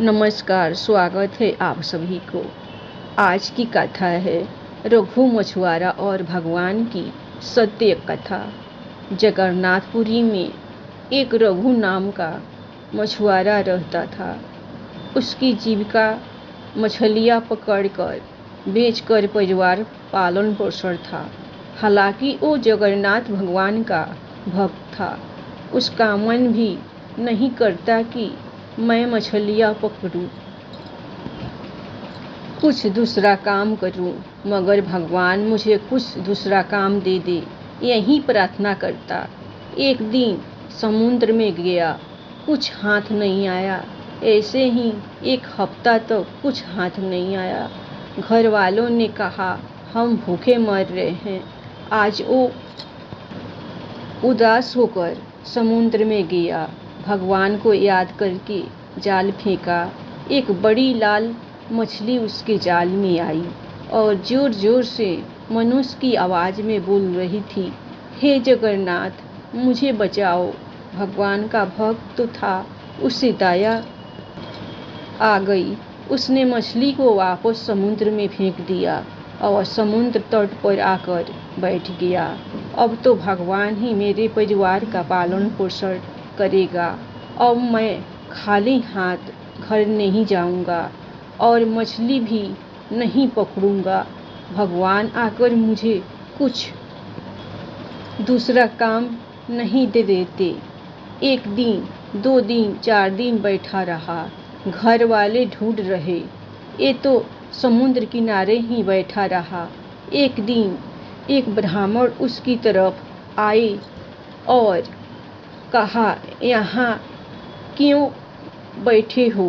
नमस्कार, स्वागत है आप सभी को। आज की कथा है रघु मछुआरा और भगवान की सत्य कथा। जगन्नाथपुरी में एक रघु नाम का मछुआरा रहता था। उसकी जीविका मछलियाँ पकड़कर बेचकर परिवार पालन पोषण था। हालांकि वो जगन्नाथ भगवान का भक्त था। उसका मन भी नहीं करता कि मैं मछलियाँ पकड़ूं, कुछ दूसरा काम करूं, मगर भगवान मुझे कुछ दूसरा काम दे दे, यही प्रार्थना करता। एक दिन समुद्र में गया, कुछ हाथ नहीं आया। ऐसे ही एक हफ्ता तक कुछ हाथ नहीं आया। घर वालों ने कहा हम भूखे मर रहे हैं। आज वो उदास होकर समुद्र में गया। भगवान को याद करके जाल फेंका। एक बड़ी लाल मछली उसके जाल में आई और जोर जोर से मनुष्य की आवाज़ में बोल रही थी, हे जगन्नाथ, मुझे बचाओ। भगवान का भक्त तो था, उसे दया आ गई। उसने मछली को वापस समुद्र में फेंक दिया और समुद्र तट पर आकर बैठ गया। अब तो भगवान ही मेरे परिवार का पालन पोषण करेगा। अब मैं खाली हाथ घर नहीं जाऊंगा और मछली भी नहीं पकड़ूंगा। भगवान आकर मुझे कुछ दूसरा काम नहीं दे देते। एक दिन, 2 दिन, 4 दिन बैठा रहा। घर वाले ढूंढ रहे, ये तो समुद्र किनारे ही बैठा रहा। एक दिन एक ब्राह्मण उसकी तरफ आए और कहा, यहाँ क्यों बैठे हो?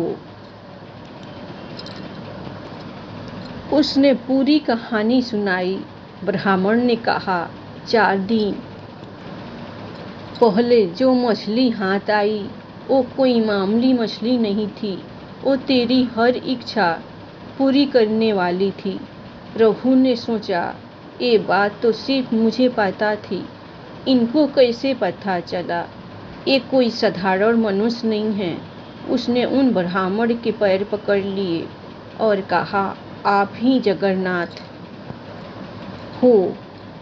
उसने पूरी कहानी सुनाई। ब्राह्मण ने कहा, 4 दिन पहले जो मछली हाथ आई वो कोई मामूली मछली नहीं थी, वो तेरी हर इच्छा पूरी करने वाली थी। रघु ने सोचा, ये बात तो सिर्फ मुझे पता थी, इनको कैसे पता चला? ये कोई साधारण मनुष्य नहीं है। उसने उन ब्राह्मण के पैर पकड़ लिए और कहा, आप ही जगन्नाथ हो।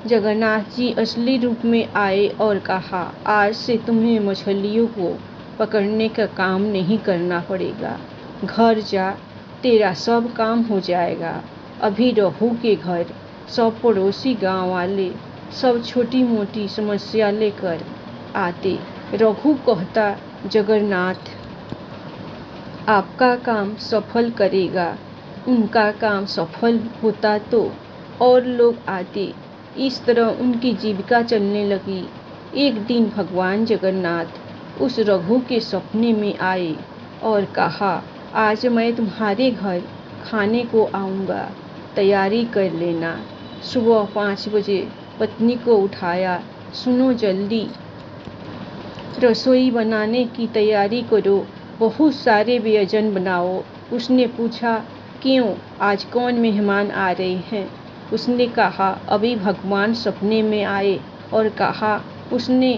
जगन्नाथ जी असली रूप में आए और कहा, आज से तुम्हें मछलियों को पकड़ने का काम नहीं करना पड़ेगा। घर जा, तेरा सब काम हो जाएगा। अभी रघु के घर सब पड़ोसी गांव वाले सब छोटी मोटी समस्या लेकर आते। रघु कहता, जगन्नाथ आपका काम सफल करेगा। उनका काम सफल होता तो और लोग आते। इस तरह उनकी जीविका चलने लगी। एक दिन भगवान जगन्नाथ उस रघु के सपने में आए और कहा, आज मैं तुम्हारे घर खाने को आऊँगा, तैयारी कर लेना। सुबह 5 बजे पत्नी को उठाया, सुनो जल्दी रसोई बनाने की तैयारी करो, बहुत सारे व्यंजन बनाओ। उसने पूछा, क्यों, आज कौन मेहमान आ रहे हैं? उसने कहा, अभी भगवान सपने में आए और कहा। उसने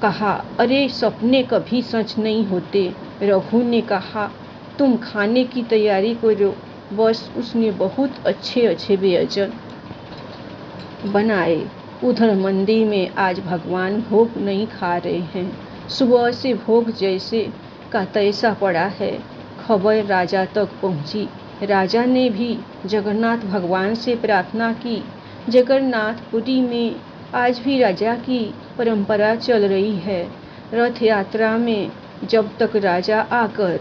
कहा, अरे सपने कभी सच नहीं होते। रघु ने कहा, तुम खाने की तैयारी करो। बस उसने बहुत अच्छे अच्छे व्यंजन बनाए। उधर मंदिर में आज भगवान भोग नहीं खा रहे हैं। सुबह से भोग जैसे का तैसा पड़ा है। खबर राजा तक पहुंची। राजा ने भी जगन्नाथ भगवान से प्रार्थना की। जगन्नाथपुरी में आज भी राजा की परंपरा चल रही है। रथ यात्रा में जब तक राजा आकर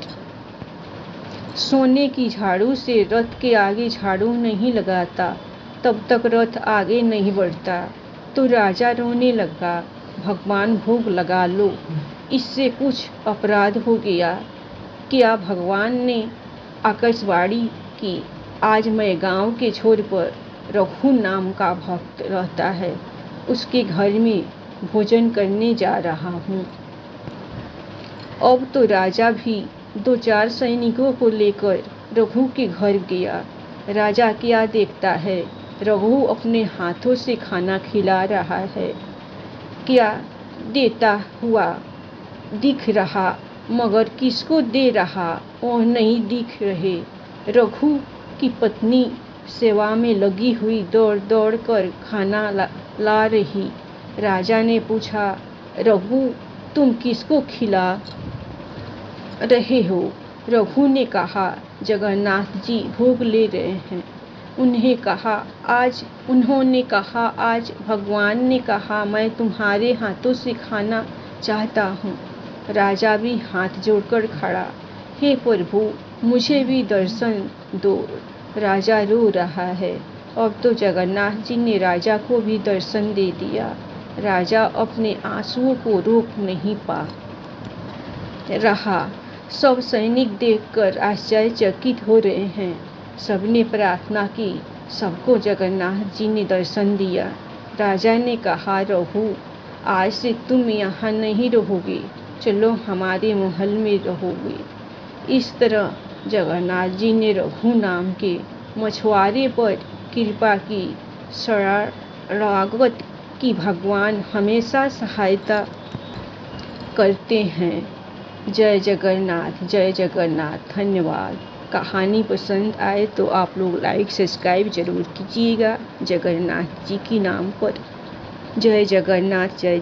सोने की झाड़ू से रथ के आगे झाड़ू नहीं लगाता, तब तक रथ आगे नहीं बढ़ता। तो राजा रोने लगा, भगवान भोग लगा लो, इससे कुछ अपराध हो गया क्या? भगवान ने आकाशवाणी की, आज मैं गांव के छोर पर रघु नाम का भक्त रहता है, उसके घर में भोजन करने जा रहा हूँ। अब तो राजा भी 2-4 सैनिकों को लेकर रघु के घर गया। राजा क्या देखता है, रघु अपने हाथों से खाना खिला रहा है। क्या देता हुआ दिख रहा मगर किसको दे रहा वह नहीं दिख रहे। रघु की पत्नी सेवा में लगी हुई दौड़ दौड़ कर खाना ला रही। राजा ने पूछा, रघु तुम किसको खिला रहे हो? रघु ने कहा, जगन्नाथ जी भोग ले रहे हैं। उन्होंने कहा, आज भगवान ने कहा मैं तुम्हारे हाथों से खाना चाहता हूँ। राजा भी हाथ जोड़कर खड़ा, हे प्रभु मुझे भी दर्शन दो। राजा रो रहा है। अब तो जगन्नाथ जी ने राजा को भी दर्शन दे दिया। राजा अपने आंसुओं को रोक नहीं पा रहा। सब सैनिक देखकर आश्चर्यचकित हो रहे हैं। सबने प्रार्थना की, सबको जगन्नाथ जी ने दर्शन दिया। राजा ने कहा, रघु आज से तुम यहाँ नहीं रहोगे, चलो हमारे महल में रहोगे। इस तरह जगन्नाथ जी ने रघु नाम के मछुआरे पर कृपा की, शरणागत की भगवान हमेशा सहायता करते हैं। जय जगन्नाथ, जय जगन्नाथ। धन्यवाद। कहानी पसंद आए तो आप लोग लाइक सब्सक्राइब जरूर कीजिएगा जगन्नाथ जी के नाम पर। जय जगन्नाथ, जय